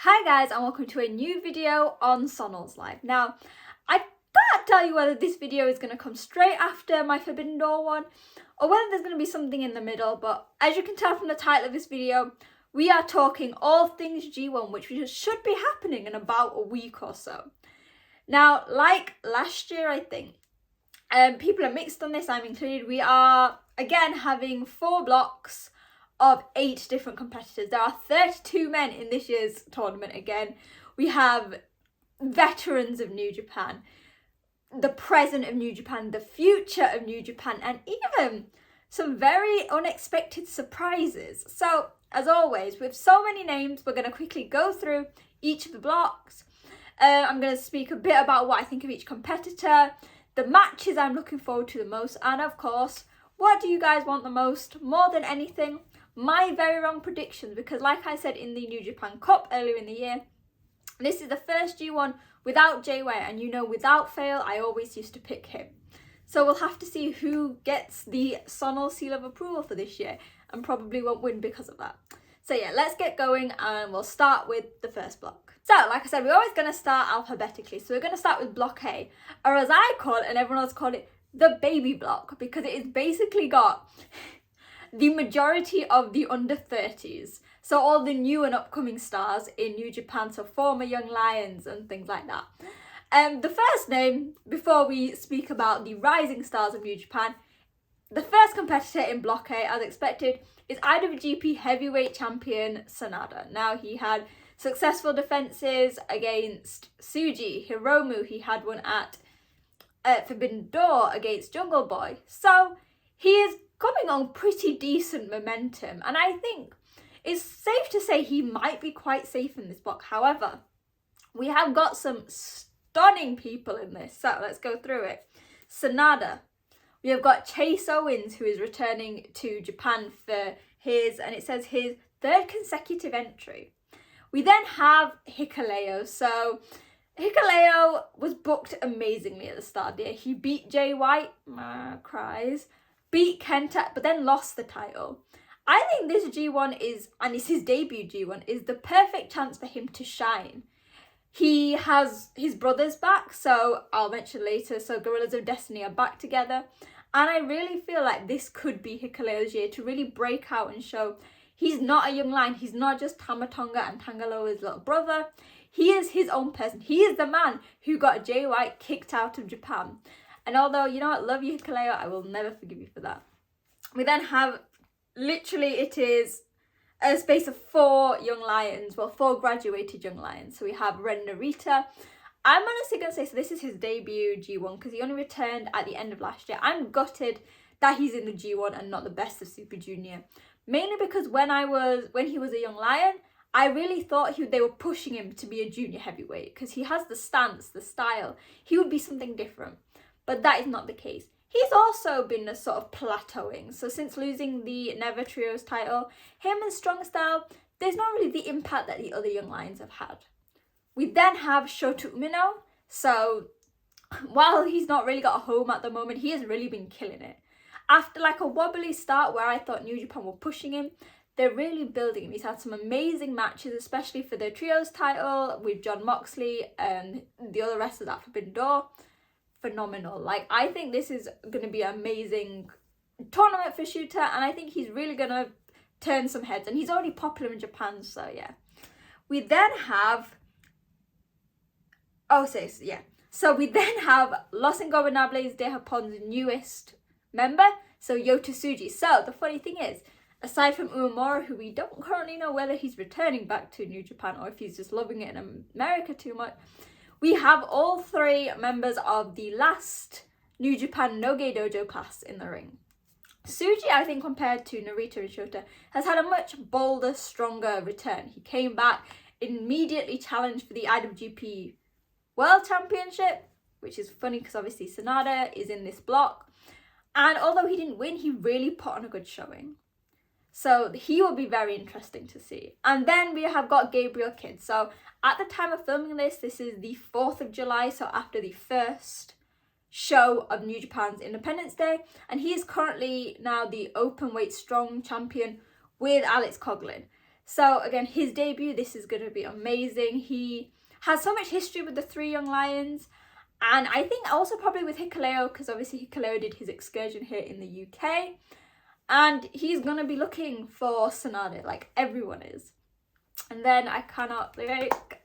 Hi guys, and welcome to a new video on Sonal's Life. Now, I can't tell you whether this video is going to come straight after my Forbidden Door one or whether there's going to be something in the middle, but as you can tell from the title of this video, we are talking all things G1, which should be happening in about a week or so. Now, like last year, I think, people are mixed on this, I'm included. We are, again, having 4 blocks of 8 different competitors. There are 32 men in this year's tournament again. We have veterans of New Japan, the present of New Japan, the future of New Japan, and even some very unexpected surprises. So, as always, with so many names, we're going to quickly go through each of the blocks. I'm going to speak a bit about what I think of each competitor, the matches I'm looking forward to the most, and of course, what do you guys want the most? More than anything, my very wrong predictions, because like I said in the New Japan Cup earlier in the year, this is the first G1 without Jay White, and you know, without fail, I always used to pick him. So we'll have to see who gets the Sonal seal of approval for this year, and probably won't win because of that. So yeah, let's get going, and we'll start with the first block. So, like I said, we're always going to start alphabetically, so we're going to start with Block A, or as I call it, and everyone else called it, the baby block, because it is basically got the majority of the under 30s, so all the new and upcoming stars in New Japan, so former young lions and things like that. The first name, before we speak about the rising stars of New Japan, the first competitor in Block A, as expected, is IWGP Heavyweight Champion Sanada. Now, he had successful defenses against Tsuji, Hiromu. He had one at Forbidden Door against Jungle Boy. So he is coming on pretty decent momentum, and I think it's safe to say he might be quite safe in this block. However, we have got some stunning people in this, so let's go through it. Sanada. We have got Chase Owens, who is returning to Japan for his 3rd consecutive entry. We then have Hikuleo. So Hikuleo was booked amazingly at the start of the year. He beat Jay White, cries, beat Kenta, but then lost the title. I think this G1 is, and it's his debut G1, is the perfect chance for him to shine. He has his brothers back, so I'll mention later, so Gorillas of Destiny are back together. And I really feel like this could be Hikuleo's year to really break out and show he's not a young lion. He's not just Tamatonga and Tangaloa's little brother. He is his own person. He is the man who got Jay White kicked out of Japan. And although, you know what, love you, Hikuleo, I will never forgive you for that. We then have, literally, it is a space of 4 young lions, well, 4 graduated young lions. So we have Ren Narita. I'm honestly going to say, so this is his debut G1, because he only returned at the end of last year. I'm gutted that he's in the G1 and not the best of Super Junior. Mainly because when he was a young lion, I really thought they were pushing him to be a junior heavyweight, because he has the stance, the style. He would be something different. But that is not the case. He's also been a sort of plateauing. So since losing the Never Trios title, him and Strong Style, there's not really the impact that the other young lions have had. We then have Shota Umino. So while he's not really got a home at the moment, he has really been killing it. After like a wobbly start where I thought New Japan were pushing him, they're really building him. He's had some amazing matches, especially for the Trios title with John Moxley and the other wrestlers at Forbidden Door. Phenomenal. Like, I think this is going to be an amazing tournament for Shota, and I think he's really going to turn some heads, and he's already popular in Japan, so yeah. We then have so we then have Los Ingobernables de Japon's newest member, so Yota Tsuji. So the funny thing is, aside from Uemura, who we don't currently know whether he's returning back to New Japan or if he's just loving it in America too much, we have all 3 members of the last New Japan Noge Dojo class in the ring. Tsuji, I think, compared to Narita and Shota, has had a much bolder, stronger return. He came back, immediately challenged for the IWGP World Championship, which is funny because obviously Sanada is in this block. And although he didn't win, he really put on a good showing. So he will be very interesting to see. And then we have got Gabriel Kidd. So at the time of filming this is the 4th of July, so after the first show of New Japan's Independence Day. And he is currently now the open weight strong champion with Alex Coughlin. So again, his debut, this is going to be amazing. He has so much history with the 3 Young Lions, and I think also probably with Hikuleo, because obviously Hikuleo did his excursion here in the UK, and he's going to be looking for Sanada, like everyone is. And then I cannot,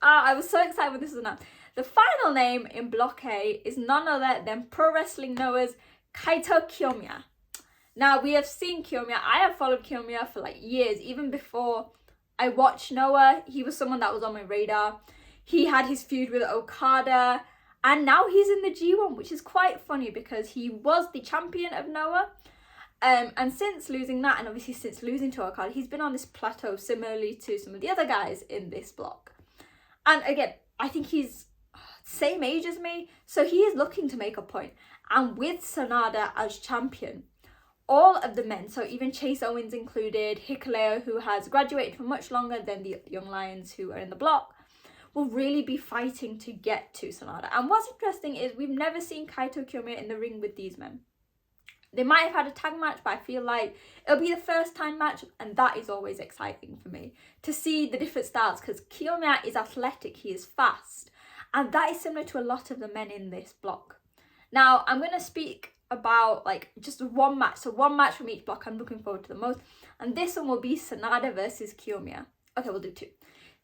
I was so excited when this was announced. The final name in Block A is none other than Pro Wrestling Noah's Kaito Kiyomiya. Now, we have seen Kiyomiya. I have followed Kiyomiya for like years, even before I watched Noah. He was someone that was on my radar. He had his feud with Okada, and now he's in the G1, which is quite funny because he was the champion of Noah. And since losing that, and obviously since losing to Okada, he's been on this plateau similarly to some of the other guys in this block. And again, I think he's same age as me, so he is looking to make a point. And with Sanada as champion, all of the men, so even Chase Owens included, Hikuleo, who has graduated for much longer than the Young Lions who are in the block, will really be fighting to get to Sanada. And what's interesting is we've never seen Kaito Kiyomiya in the ring with these men. They might have had a tag match, but I feel like it'll be the first time match, and that is always exciting for me to see the different styles, because Kiyomiya is athletic, he is fast, and that is similar to a lot of the men in this block. Now, I'm going to speak about like just one match, so one match from each block I'm looking forward to the most, and this one will be Sanada versus Kiyomiya. Okay, we'll do 2.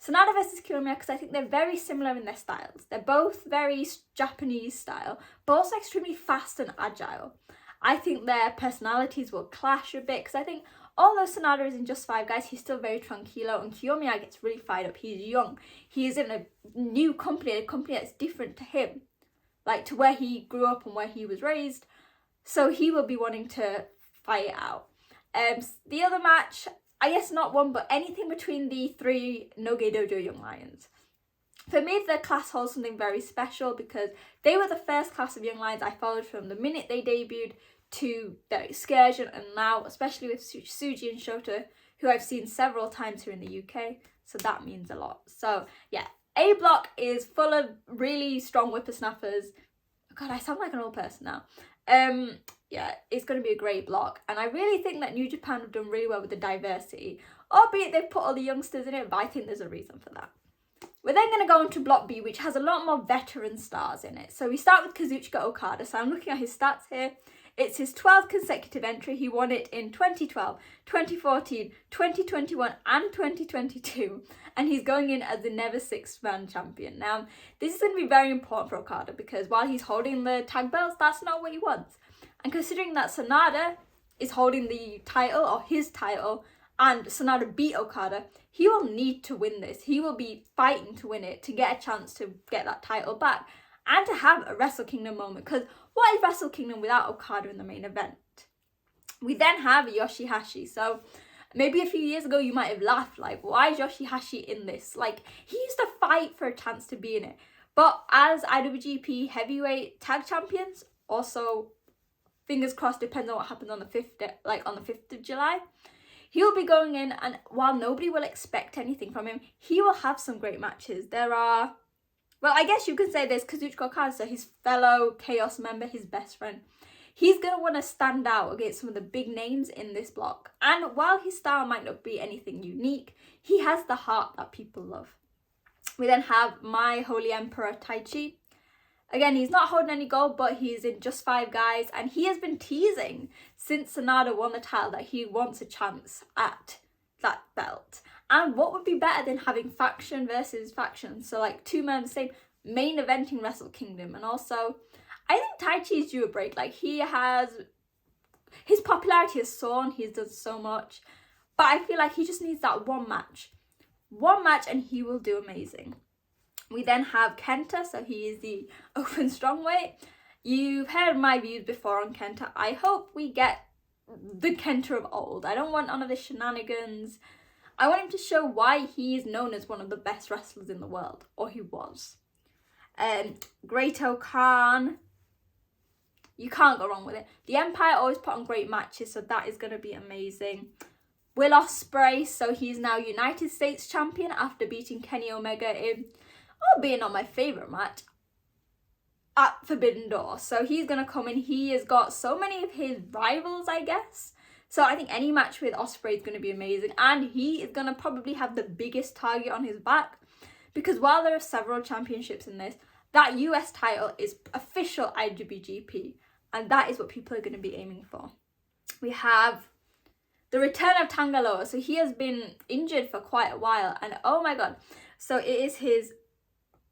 Sanada versus Kiyomiya, because I think they're very similar in their styles. They're both very Japanese style, but also extremely fast and agile. I think their personalities will clash a bit, because I think although Sanada is in Just 5 Guys, he's still very tranquilo, and Kiyomiya gets really fired up. He's young. He is in a new company, a company that's different to him, like to where he grew up and where he was raised. So he will be wanting to fight it out. The other match, I guess not one, but anything between the 3 Noge Dojo Young Lions. For me, their class holds something very special, because they were the first class of Young Lions I followed from the minute they debuted to their excursion, and now, especially with Tsuji and Shota, who I've seen several times here in the UK, so that means a lot. So yeah, A block is full of really strong whippersnappers. God, I sound like an old person now. Yeah, it's going to be a great block, and I really think that New Japan have done really well with the diversity, albeit they've put all the youngsters in it, but I think there's a reason for that. We're then going to go into Block B, which has a lot more veteran stars in it. So we start with Kazuchika Okada. So I'm looking at his stats here. It's his 12th consecutive entry. He won it in 2012, 2014, 2021 and 2022. And he's going in as the never 6-man champion. Now, this is going to be very important for Okada, because while he's holding the tag belts, that's not what he wants. And considering that Sanada is holding the title, or his title, and Sanada beat Okada, he will need to win this. He will be fighting to win it to get a chance to get that title back and to have a Wrestle Kingdom moment, because what is Wrestle Kingdom without Okada in the main event? We then have Yoshihashi. So maybe a few years ago you might have laughed, like, why is Yoshihashi in this? Like, he used to fight for a chance to be in it. But as IWGP Heavyweight Tag Champions, also, fingers crossed, depends on what happens on the 5th of July, he'll be going in, and while nobody will expect anything from him, he will have some great matches. There are, well, I guess you could say there's Kazuchika Okada, so his fellow Chaos member, his best friend. He's going to want to stand out against some of the big names in this block. And while his style might not be anything unique, he has the heart that people love. We then have My Holy Emperor Taichi. Again, he's not holding any gold, but he's in Just 5 Guys, and he has been teasing since Sanada won the title that he wants a chance at that belt. And what would be better than having faction versus faction? So like 2 men the same, main eventing Wrestle Kingdom. And also, I think Taichi is due a break. Like, his popularity has soared, he's done so much, but I feel like he just needs that one match, and he will do amazing. We then have Kenta, so he is the open strongweight. You've heard my views before on Kenta. I hope we get the Kenta of old. I don't want none of the shenanigans. I want him to show why he is known as one of the best wrestlers in the world, or he was. Great-O-Khan, you can't go wrong with it. The Empire always put on great matches, so that is going to be amazing. Will Ospreay, so he's now United States champion after beating Kenny Omega in, albeit not my favourite match, at Forbidden Door. So he's going to come in. He has got so many of his rivals, I guess. So I think any match with Ospreay is going to be amazing, and he is going to probably have the biggest target on his back, because while there are several championships in this, that US title is official IWGP, and that is what people are going to be aiming for. We have the return of Tanga Loa. So he has been injured for quite a while, and oh my god, so it is his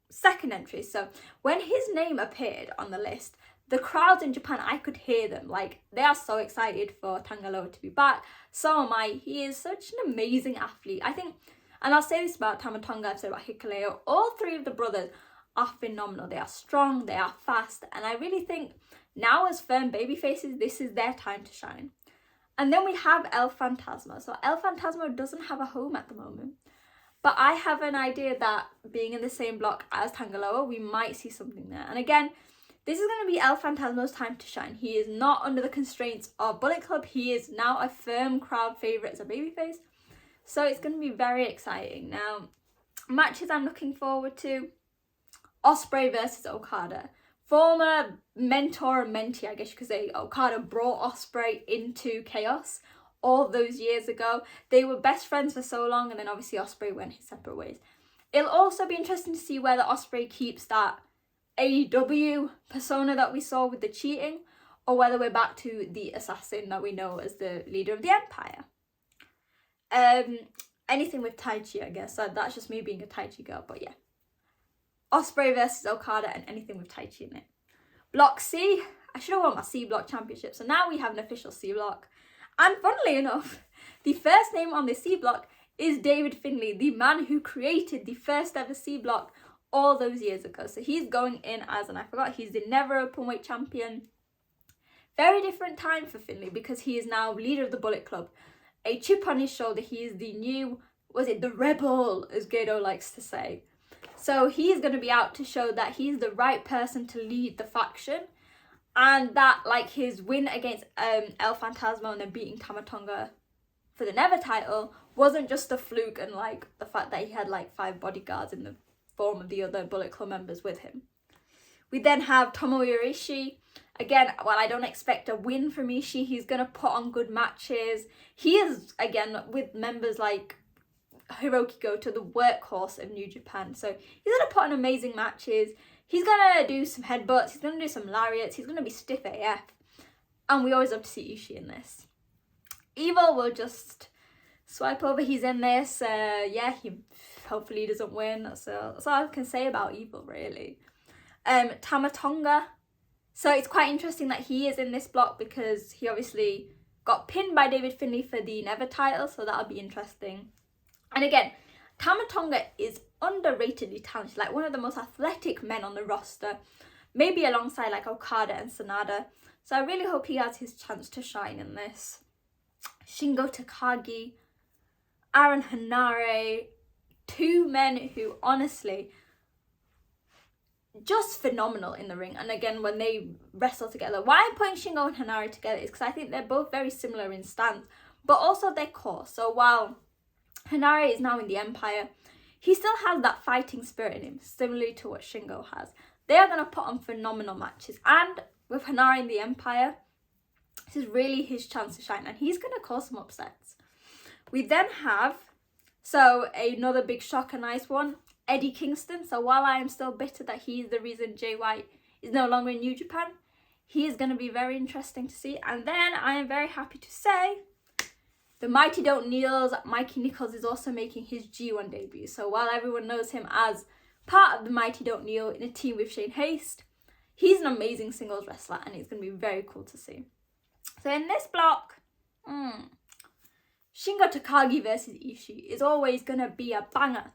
second entry. So when his name appeared on the list, the crowds in Japan, I could hear them. Like, they are so excited for Tanga Loa to be back. So am I. He is such an amazing athlete. I think, and I'll say this about Tama Tonga, I've said about Hikuleo, all three of the brothers are phenomenal. They are strong, they are fast, and I really think now as firm baby faces, this is their time to shine. And then we have El Fantasma. So El Fantasma doesn't have a home at the moment, but I have an idea that being in the same block as Tanga Loa, we might see something there. And again, this is going to be El Fantasma's time to shine. He is not under the constraints of Bullet Club. He is now a firm crowd favourite as a babyface. So it's going to be very exciting. Now, matches I'm looking forward to. Ospreay versus Okada. Former mentor and mentee, I guess you could say. Okada brought Ospreay into Chaos all those years ago. They were best friends for so long, and then obviously Ospreay went his separate ways. It'll also be interesting to see whether Ospreay keeps that AEW persona that we saw with the cheating, or whether we're back to the assassin that we know as the leader of the Empire. Anything with Tai Chi, I guess. That's just me being a Tai Chi girl, but yeah. Ospreay versus Okada and anything with Tai Chi in it. Block C, I should have won my C Block championship. So now we have an official C Block. And funnily enough, the first name on the C Block is David Finlay, the man who created the first ever C Block all those years ago. So he's going in as, and I forgot, he's the never openweight champion. Very different time for Finlay, because he is now leader of the Bullet Club. A chip on his shoulder. He is the new, the rebel, as Gedo likes to say. So he's going to be out to show that he's the right person to lead the faction, and that like his win against El Fantasma and then beating Tama Tonga for the Never title wasn't just a fluke, and like the fact that he had like 5 bodyguards in the form of the other Bullet Club members with him. We then have Tomohiro Ishii. Again, while I don't expect a win from Ishii, he's going to put on good matches. He is, again, with members like Hiroki Goto, the workhorse of New Japan. So he's going to put on amazing matches. He's going to do some headbutts. He's going to do some lariats. He's going to be stiff AF. And we always love to see Ishii in this. Evil will just swipe over. He's in this. He hopefully doesn't win. So that's all I can say about Evil, really. Tama Tonga. So it's quite interesting that he is in this block, because he obviously got pinned by David Finlay for the Never title. So that'll be interesting. And again, Tama Tonga is underratedly talented, like one of the most athletic men on the roster, maybe alongside like Okada and Sanada. So I really hope he has his chance to shine in this. Shingo Takagi, Aaron Hanare, 2 men who honestly just phenomenal in the ring. And again, when they wrestle together, why I'm putting Shingo and Hanare together is because I think they're both very similar in stance, but also their core. So while Hanare is now in the Empire, he still has that fighting spirit in him, similarly to what Shingo has. They are going to put on phenomenal matches, and with Hanare in the Empire, this is really his chance to shine, and he's going to cause some upsets. We then have, so another big shocker, nice one, Eddie Kingston. So while I am still bitter that he's the reason Jay White is no longer in New Japan, he is going to be very interesting to see. And then I am very happy to say the Mighty Don't Kneels, Mikey Nichols is also making his G1 debut. So while everyone knows him as part of the Mighty Don't Kneel in a team with Shane Haste, he's an amazing singles wrestler, and it's going to be very cool to see. So in this block, Shingo Takagi versus Ishii is always going to be a banger.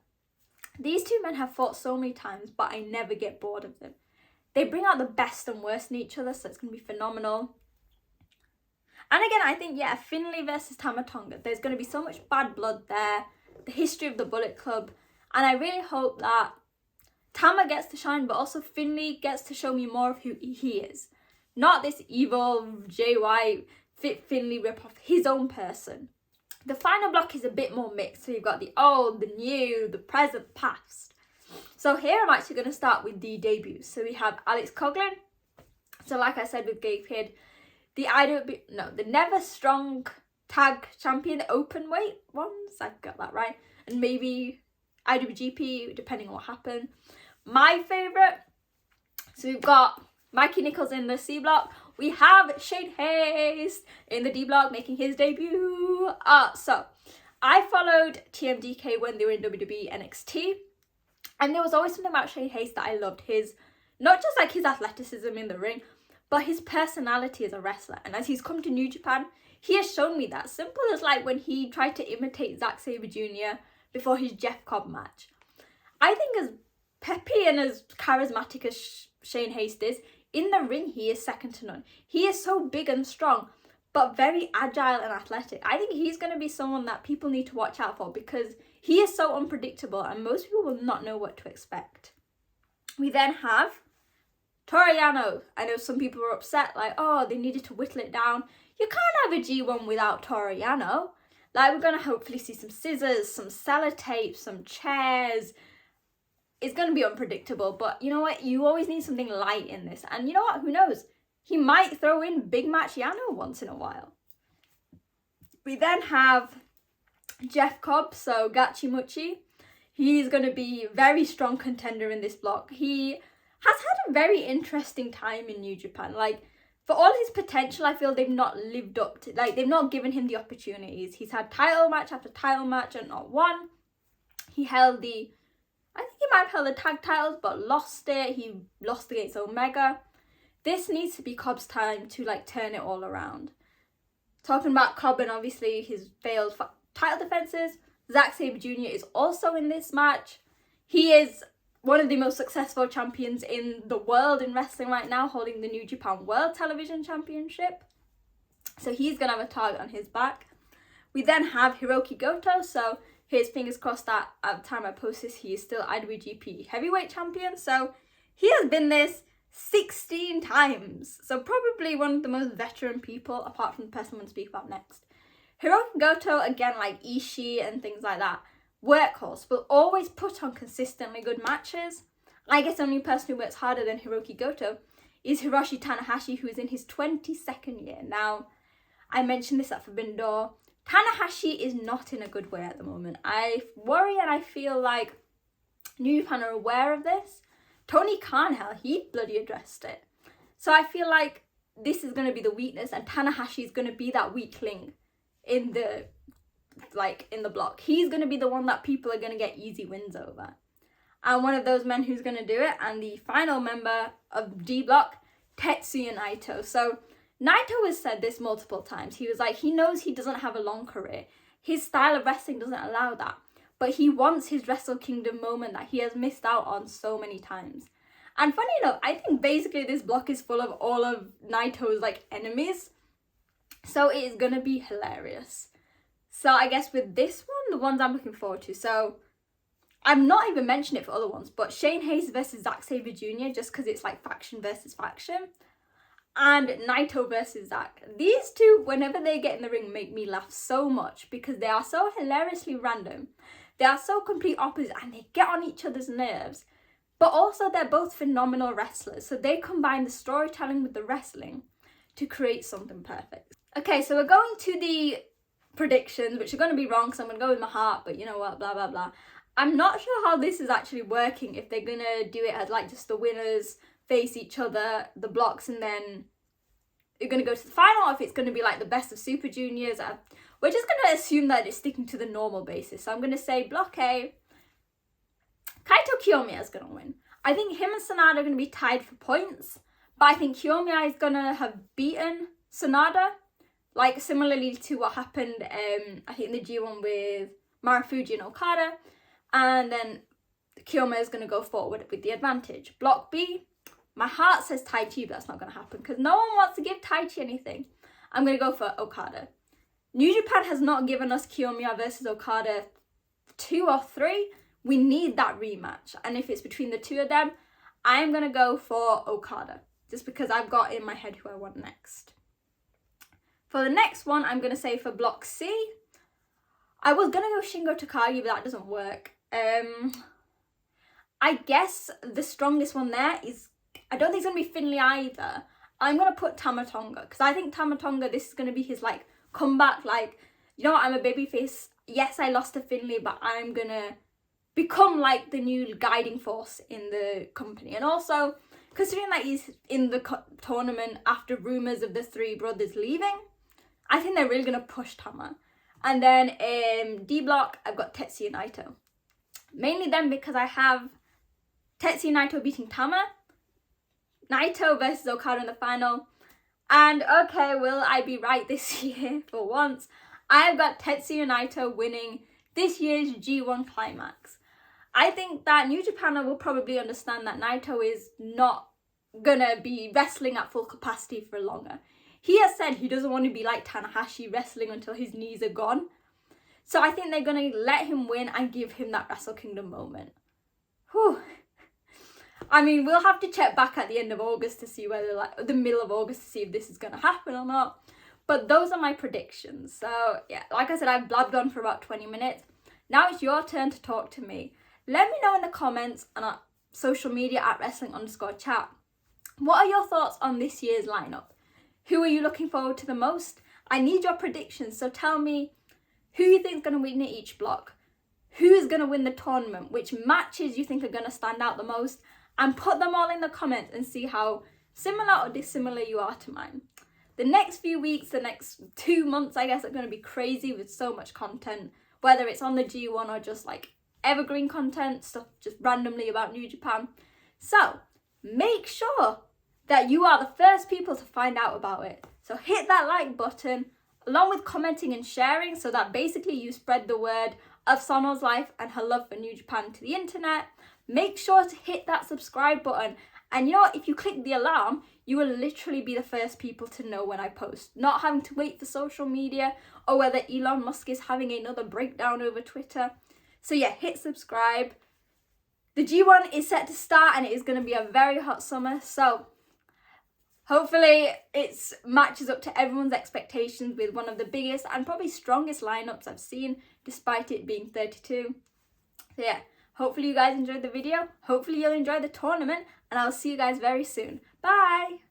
These 2 men have fought so many times, but I never get bored of them. They bring out the best and worst in each other, so it's going to be phenomenal. And again, I think, Finlay versus Tama Tonga. There's going to be so much bad blood there, the history of the Bullet Club, and I really hope that Tama gets to shine, but also Finlay gets to show me more of who he is. Not this evil Jay White, Fit Finlay ripoff, his own person. The final block is a bit more mixed. So you've got the old, the new, the present, past. So here I'm actually going to start with the debuts. So we have Alex Coughlin. So like I said with Gabe Kidd, the Never Strong tag champion, open weight ones, I got that right, and maybe IWGP, depending on what happened. My favourite, so we've got Mikey Nichols in the C block. We have Shane Hayes in the D block making his debut. So I followed TMDK when they were in WWE NXT, and there was always something about Shane Hayes that I loved. His, not just like his athleticism in the ring, but his personality as a wrestler. And as he's come to New Japan, he has shown me that. Simple as like when he tried to imitate Zack Sabre Jr. before his Jeff Cobb match. I think as peppy and as charismatic as Shane Hayes is, in the ring he is second to none. He is so big and strong, but very agile and athletic. I think he's going to be someone that people need to watch out for because he is so unpredictable and most people will not know what to expect. We then have Toru Yano. I know some people were upset, like, oh, they needed to whittle it down. You can't have a G1 without Toru Yano. Like, we're going to hopefully see some scissors, some sellotape, some chairs. It's going to be unpredictable, but you know what? You always need something light in this. And you know what? Who knows? He might throw in Big Match Yano once in a while. We then have Jeff Cobb, so Gachimuchi. He's going to be a very strong contender in this block. He has had a very interesting time in New Japan. Like, for all his potential, I feel they've not lived up to, like, they've not given him the opportunities. He's had title match after title match and not won. He held the, I think he might have held the tag titles, but lost it. He lost against Omega. This needs to be Cobb's time to, like, turn it all around. Talking about Cobb and obviously his failed title defenses, Zack Sabre Jr. is also in this match. He is one of the most successful champions in the world in wrestling right now, holding the New Japan World Television Championship. So he's going to have a target on his back. We then have Hiroki Goto. So his fingers crossed that at the time I post this, he is still IWGP Heavyweight Champion. So he has been this 16 times. So probably one of the most veteran people, apart from the person I'm going to speak about next. Hiroki Goto, again, like Ishii and things like that, workhorse, will always put on consistently good matches. I guess the only person who works harder than Hiroki Goto is Hiroshi Tanahashi, who is in his 22nd year. Now, I mentioned this at Forbidden Door. Tanahashi is not in a good way at the moment. I worry and I feel like New Japan are aware of this. Tony Khan, hell, he bloody addressed it. So I feel like this is going to be the weakness and Tanahashi is going to be that weak link in the block. He's going to be the one that people are going to get easy wins over. And one of those men who's going to do it, and the final member of D block, Tetsuya Naito. So Naito has said this multiple times. He was like, he knows he doesn't have a long career. His style of wrestling doesn't allow that. But he wants his Wrestle Kingdom moment that he has missed out on so many times. And funny enough, I think basically this block is full of all of Naito's like enemies. So it is going to be hilarious. So I guess with this one, the ones I'm looking forward to. So I'm not even mentioning it for other ones, but Shane Hayes versus Zack Sabre Jr. just because it's like faction versus faction. And Naito versus Zack. These two, whenever they get in the ring, make me laugh so much because they are so hilariously random. They are so complete opposite and they get on each other's nerves. But also they're both phenomenal wrestlers. So they combine the storytelling with the wrestling to create something perfect. Okay, so we're going to the predictions, which are going to be wrong because I'm going to go with my heart, but you know what, blah, blah, blah. I'm not sure how this is actually working, if they're going to do it as like just the winners face each other, the blocks, and then you're going to go to the final, or if it's going to be like the best of Super Juniors. We're just going to assume that it's sticking to the normal basis. So I'm going to say block A, Kaito Kiyomiya is going to win. I think him and Sanada are going to be tied for points, but I think Kiyomiya is going to have beaten Sanada. Like, similarly to what happened, I think, in the G1 with Marufuji and Okada. And then Kiyomiya is going to go forward with the advantage. Block B, my heart says Tai Chi, but that's not going to happen because no one wants to give Tai Chi anything. I'm going to go for Okada. New Japan has not given us Kiyomiya versus Okada 2 or 3. We need that rematch. And if it's between the two of them, I'm going to go for Okada. Just because I've got in my head who I want next. For the next one, I'm going to say for block C, I was going to go Shingo Takagi, but that doesn't work. I guess the strongest one there is, I don't think it's going to be Finlay either. I'm going to put Tama Tonga, because I think Tama Tonga, this is going to be his like comeback, like, you know what, I'm a babyface. Yes, I lost to Finlay, but I'm gonna become like the new guiding force in the company. And also, considering that he's in the tournament after rumours of the three brothers leaving, I think they're really gonna push Tama. And then D block, I've got Tetsuya Naito. Mainly then because I have Tetsuya Naito beating Tama, Naito versus Okada in the final, and okay, will I be right this year for once? I've got Tetsuya Naito winning this year's G1 Climax. I think that New Japan will probably understand that Naito is not gonna be wrestling at full capacity for longer. He has said he doesn't want to be like Tanahashi, wrestling until his knees are gone. So I think they're gonna let him win and give him that Wrestle Kingdom moment. Whew. I mean, we'll have to check back at the end of August to see whether, like, the middle of August to see if this is going to happen or not. But those are my predictions. So, yeah, like I said, I've blabbed on for about 20 minutes. Now it's your turn to talk to me. Let me know in the comments and on social media at wrestling_chat. What are your thoughts on this year's lineup? Who are you looking forward to the most? I need your predictions, so tell me who you think is going to win each block. Who is going to win the tournament? Which matches you think are going to stand out the most? And put them all in the comments and see how similar or dissimilar you are to mine. The next few weeks, the next 2 months, I guess, are going to be crazy with so much content, whether it's on the G1 or just like evergreen content, stuff just randomly about New Japan. So make sure that you are the first people to find out about it. So hit that like button along with commenting and sharing, so that basically you spread the word of Sono's life and her love for New Japan to the internet. Make sure to hit that subscribe button, and you know what, if you click the alarm, you will literally be the first people to know when I post, not having to wait for social media or whether Elon Musk is having another breakdown over Twitter. So yeah, hit subscribe. The G1 is set to start and it is going to be a very hot summer, so hopefully it matches up to everyone's expectations with one of the biggest and probably strongest lineups I've seen, despite it being 32. So yeah, hopefully you guys enjoyed the video. Hopefully you'll enjoy the tournament, and I'll see you guys very soon. Bye!